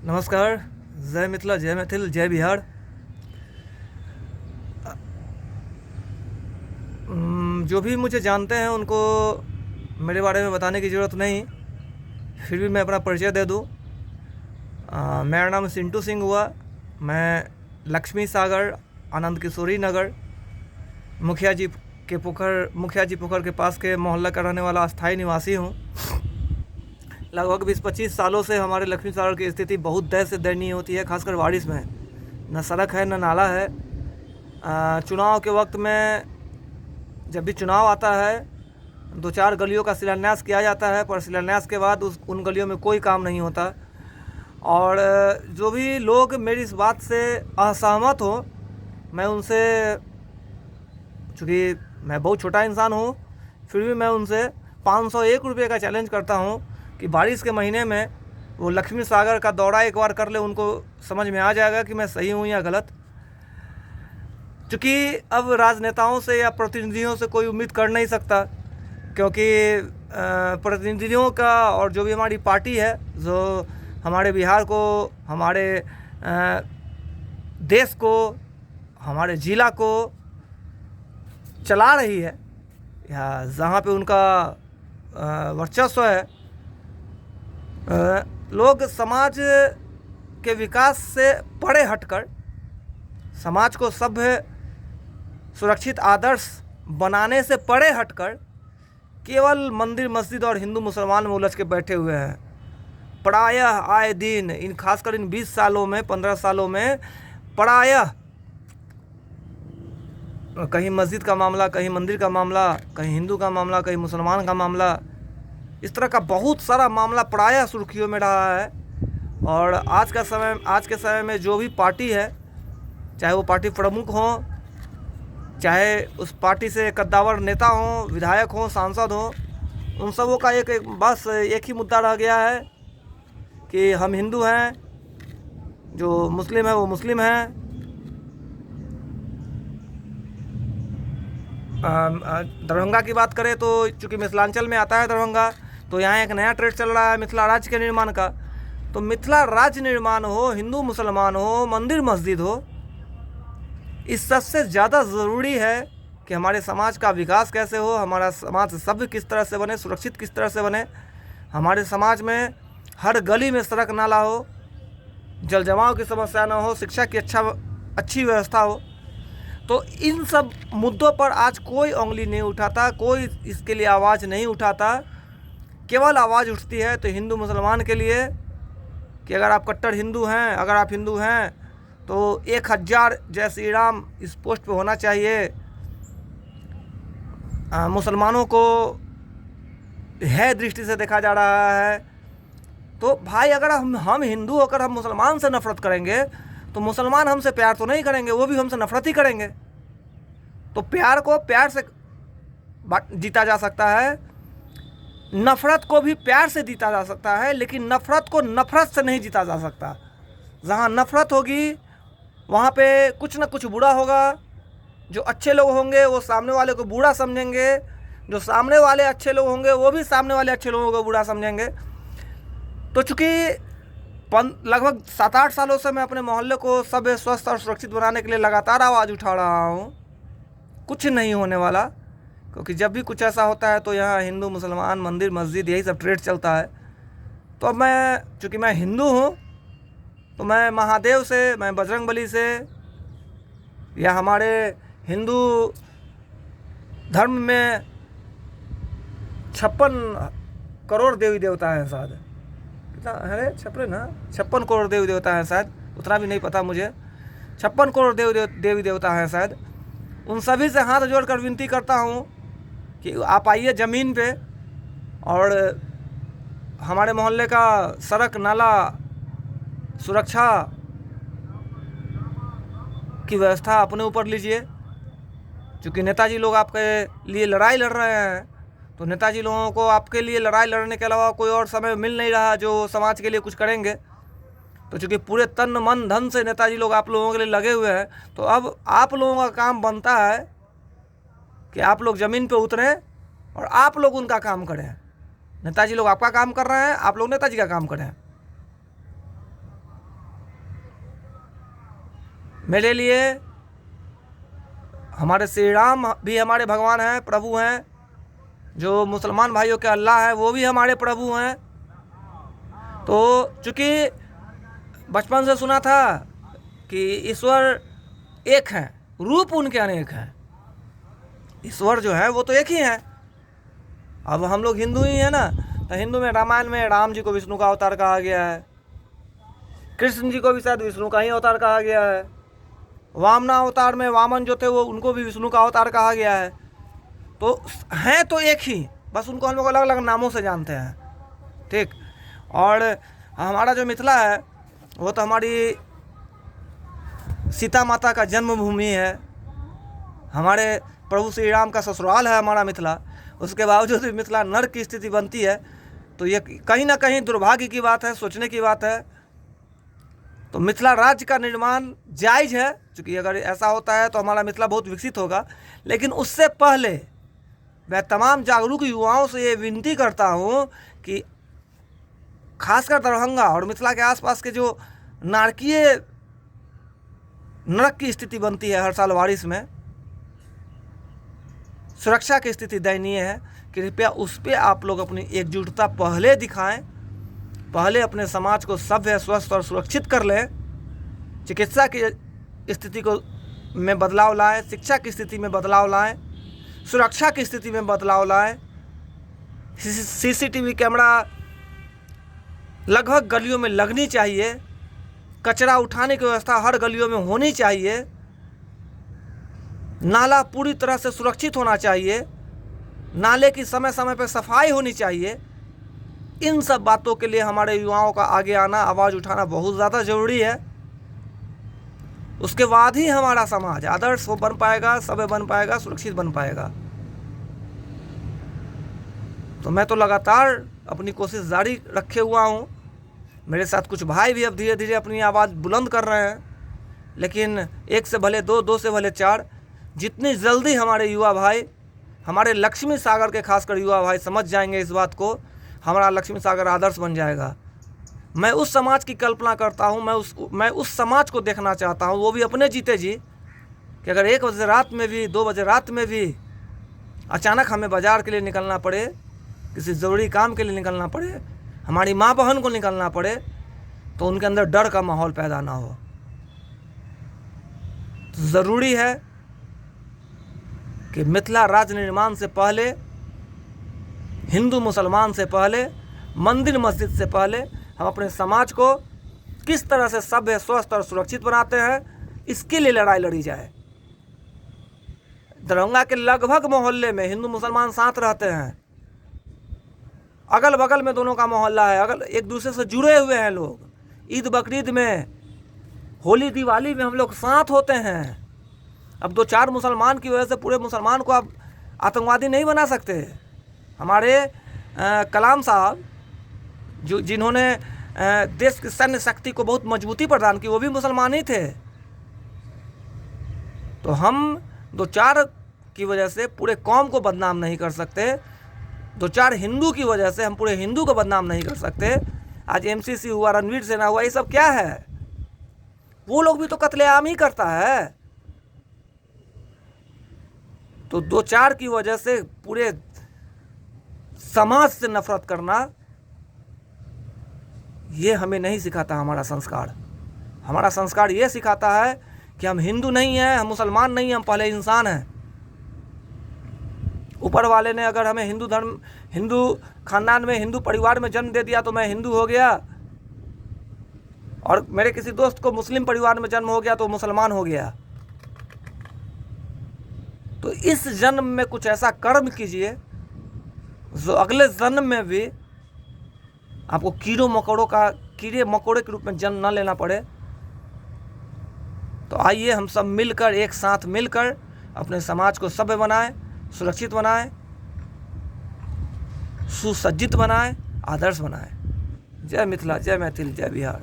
नमस्कार। जय मिथिला, जय मैथिल, जय बिहार। जो भी मुझे जानते हैं उनको मेरे बारे में बताने की ज़रूरत नहीं, फिर भी मैं अपना परिचय दे दूँ। मेरा नाम सिंटू सिंह हुआ। मैं लक्ष्मी सागर, आनंद किशोरी नगर, मुखिया जी पोखर के पास के मोहल्ला का रहने वाला अस्थायी निवासी हूँ। लगभग 20-25 सालों से हमारे लक्ष्मी सागर की स्थिति बहुत दयनीय होती है, खासकर बारिश में। न सड़क है, न नाला है। चुनाव के वक्त में जब भी चुनाव आता है 2-4 गलियों का शिलान्यास किया जाता है, पर शिलान्यास के बाद उन गलियों में कोई काम नहीं होता। और जो भी लोग मेरी इस बात से असहमत हो, मैं उनसे, चूँकि मैं बहुत छोटा इंसान हूँ, फिर भी मैं उनसे 501 रुपये का चैलेंज करता हूँ कि बारिश के महीने में वो लक्ष्मी सागर का दौरा एक बार कर ले, उनको समझ में आ जाएगा कि मैं सही हूँ या गलत। क्योंकि अब राजनेताओं से या प्रतिनिधियों से कोई उम्मीद कर नहीं सकता, क्योंकि प्रतिनिधियों का और जो भी हमारी पार्टी है, जो हमारे बिहार को, हमारे देश को, हमारे ज़िला को चला रही है, या जहाँ पे उनका वर्चस्व है, लोग समाज के विकास से परे हटकर, समाज को सभ्य सुरक्षित आदर्श बनाने से परे हटकर केवल मंदिर मस्जिद और हिंदू मुसलमान में उलझ के बैठे हुए हैं। प्रायः आए दिन, इन खासकर इन 20 सालों में, 15 सालों में प्रायः कहीं मस्जिद का मामला, कहीं मंदिर का मामला, कहीं हिंदू का मामला, कहीं मुसलमान का मामला, इस तरह का बहुत सारा मामला प्रायः सुर्खियों में रहा है। और आज के समय में जो भी पार्टी है, चाहे वो पार्टी प्रमुख हो, चाहे उस पार्टी से कद्दावर नेता हों, विधायक हों, सांसद हों, उन सबों का बस एक ही मुद्दा रह गया है कि हम हिंदू हैं, जो मुस्लिम है वो मुस्लिम है। दरभंगा की बात करें तो चूँकि मिथिलांचल में आता है दरभंगा, तो यहाँ एक नया ट्रेंड चल रहा है मिथिला राज्य के निर्माण का। तो मिथिला राज्य निर्माण हो, हिंदू मुसलमान हो, मंदिर मस्जिद हो, इस सबसे ज़्यादा ज़रूरी है कि हमारे समाज का विकास कैसे हो, हमारा समाज सभ्य किस तरह से बने, सुरक्षित किस तरह से बने, हमारे समाज में हर गली में सड़क नाला हो, जल जमाव की समस्या ना हो, शिक्षा की अच्छी व्यवस्था हो। तो इन सब मुद्दों पर आज कोई उंगली नहीं उठाता, कोई इसके लिए आवाज़ नहीं उठाता। केवल आवाज़ उठती है तो हिंदू मुसलमान के लिए कि अगर आप कट्टर हिंदू हैं, अगर आप हिंदू हैं तो 1000 जय श्री राम इस पोस्ट पे होना चाहिए। मुसलमानों को है दृष्टि से देखा जा रहा है। तो भाई, अगर हम हिंदू होकर हम मुसलमान से नफरत करेंगे तो मुसलमान हमसे प्यार तो नहीं करेंगे, वो भी हमसे नफरत ही करेंगे। तो प्यार को प्यार से जीता जा सकता है, नफ़रत को भी प्यार से जीता जा सकता है, लेकिन नफ़रत को नफ़रत से नहीं जीता जा सकता। जहाँ नफ़रत होगी वहाँ पे कुछ ना कुछ बुरा होगा। जो अच्छे लोग होंगे वो सामने वाले को बुरा समझेंगे, जो सामने वाले अच्छे लोग होंगे वो भी सामने वाले अच्छे लोगों को बुरा समझेंगे। तो चूँकि लगभग 7-8 सालों से मैं अपने मोहल्ले को सभ्य, स्वस्थ और सुरक्षित बनाने के लिए लगातार आवाज़ उठा रहा हूँ, कुछ नहीं होने वाला। क्योंकि जब भी कुछ ऐसा होता है तो यहाँ हिंदू मुसलमान, मंदिर मस्जिद, यही सब ट्रेड चलता है। तो अब चूँकि मैं हिंदू हूँ तो मैं महादेव से, मैं बजरंगबली से, या हमारे हिंदू धर्म में 56 करोड़ देवी देवता हैं शायद, कितना है, 56 करोड़ देवी देवता हैं शायद, उतना भी नहीं पता मुझे। 56 करोड़ देवी देवता हैं शायद। उन सभी से हाथ जोड़कर विनती करता हूँ कि आप आइए ज़मीन पे और हमारे मोहल्ले का सड़क नाला, सुरक्षा की व्यवस्था अपने ऊपर लीजिए। क्योंकि नेताजी लोग आपके लिए लड़ाई लड़ रहे हैं, तो नेताजी लोगों को आपके लिए लड़ाई लड़ने के अलावा कोई और समय मिल नहीं रहा जो समाज के लिए कुछ करेंगे। तो चूँकि पूरे तन मन धन से नेताजी लोग आप लोगों के लिए लगे हुए हैं, तो अब आप लोगों का काम बनता है कि आप लोग ज़मीन पे उतरें और आप लोग उनका काम करें। नेताजी लोग आपका काम कर रहे हैं, आप लोग नेताजी का काम करें। मेरे लिए हमारे श्री राम भी हमारे भगवान हैं, प्रभु हैं। जो मुसलमान भाइयों के अल्लाह है वो भी हमारे प्रभु हैं। तो चूँकि बचपन से सुना था कि ईश्वर एक हैं, रूप उनके अनेक हैं। ईश्वर जो है वो तो एक ही है। अब हम लोग हिंदू ही हैं ना, तो हिंदू में रामायण में राम जी को विष्णु का अवतार कहा गया है, कृष्ण जी को भी शायद विष्णु का ही अवतार कहा गया है, वामना अवतार में वामन जो थे वो उनको भी विष्णु का अवतार कहा गया है। तो हैं तो एक ही, बस उनको हम लोग अलग अलग नामों से जानते हैं। ठीक। और हमारा जो मिथिला है वो तो हमारी सीता माता का जन्मभूमि है, हमारे प्रभु श्री राम का ससुराल है हमारा मिथिला। उसके बावजूद भी मिथिला नर्क की स्थिति बनती है, तो ये कहीं ना कहीं दुर्भाग्य की बात है, सोचने की बात है। तो मिथिला राज्य का निर्माण जायज़ है, क्योंकि अगर ऐसा होता है तो हमारा मिथिला बहुत विकसित होगा। लेकिन उससे पहले मैं तमाम जागरूक युवाओं से ये विनती करता हूँ कि खासकर दरभंगा और मिथिला के आसपास के जो नारकीय नरक की स्थिति बनती है हर साल बारिश में, सुरक्षा की स्थिति दयनीय है, कृपया उस पर आप लोग अपनी एकजुटता पहले दिखाएं। पहले अपने समाज को सभ्य, स्वस्थ और सुरक्षित कर लें। चिकित्सा की स्थिति को में बदलाव लाएं, शिक्षा की स्थिति में बदलाव लाएं, सुरक्षा की स्थिति में बदलाव लाएं। सीसीटीवी कैमरा लगभग गलियों में लगनी चाहिए, कचरा उठाने की व्यवस्था हर गलियों में होनी चाहिए, नाला पूरी तरह से सुरक्षित होना चाहिए, नाले की समय समय पर सफाई होनी चाहिए। इन सब बातों के लिए हमारे युवाओं का आगे आना, आवाज़ उठाना बहुत ज़्यादा ज़रूरी है। उसके बाद ही हमारा समाज आदर्श बन पाएगा, सभ्य बन पाएगा, सुरक्षित बन पाएगा। तो मैं तो लगातार अपनी कोशिश जारी रखे हुआ हूँ। मेरे साथ कुछ भाई भी अब धीरे धीरे अपनी आवाज़ बुलंद कर रहे हैं, लेकिन एक से भले दो, दो से भले चार। जितनी जल्दी हमारे युवा भाई, हमारे लक्ष्मी सागर के खासकर युवा भाई समझ जाएंगे इस बात को, हमारा लक्ष्मी सागर आदर्श बन जाएगा। मैं उस समाज की कल्पना करता हूँ, मैं उस समाज को देखना चाहता हूँ, वो भी अपने जीते जी, कि अगर 1 बजे रात में भी, 2 बजे रात में भी अचानक हमें बाज़ार के लिए निकलना पड़े, किसी ज़रूरी काम के लिए निकलना पड़े, हमारी माँ बहन को निकलना पड़े, तो उनके अंदर डर का माहौल पैदा ना हो। तो ज़रूरी है कि मिथिला राज्य निर्माण से पहले, हिंदू मुसलमान से पहले, मंदिर मस्जिद से पहले हम अपने समाज को किस तरह से सभ्य, स्वस्थ और सुरक्षित बनाते हैं, इसके लिए लड़ाई लड़ी जाए। दरभंगा के लगभग मोहल्ले में हिंदू मुसलमान साथ रहते हैं, अगल बगल में दोनों का मोहल्ला है, अगल एक दूसरे से जुड़े हुए हैं लोग। ईद बकरीद में, होली दिवाली में हम लोग साथ होते हैं। अब 2-4 मुसलमान की वजह से पूरे मुसलमान को आप आतंकवादी नहीं बना सकते। हमारे कलाम साहब जो जिन्होंने देश की सैन्य शक्ति को बहुत मजबूती प्रदान की, वो भी मुसलमान ही थे। तो हम 2-4 की वजह से पूरे कौम को बदनाम नहीं कर सकते, 2-4 हिंदू की वजह से हम पूरे हिंदू को बदनाम नहीं कर सकते। आज MCC हुआ, रणवीर सेना हुआ, ये सब क्या है? वो लोग भी तो कत्लेआम ही करता है। तो 2-4 की वजह से पूरे समाज से नफरत करना, ये हमें नहीं सिखाता हमारा संस्कार। हमारा संस्कार ये सिखाता है कि हम हिंदू नहीं हैं, हम मुसलमान नहीं हैं, हम पहले इंसान हैं। ऊपर वाले ने अगर हमें हिंदू धर्म, हिंदू खानदान में, हिंदू परिवार में जन्म दे दिया तो मैं हिंदू हो गया, और मेरे किसी दोस्त को मुस्लिम परिवार में जन्म हो गया तो मुसलमान हो गया। तो इस जन्म में कुछ ऐसा कर्म कीजिए जो अगले जन्म में भी आपको कीड़े मकोड़े के रूप में जन्म न लेना पड़े। तो आइए हम सब मिलकर, एक साथ मिलकर अपने समाज को सभ्य बनाएं, सुरक्षित बनाएं, सुसज्जित बनाएं, आदर्श बनाएं। जय मिथिला, जय मैथिल, जय बिहार।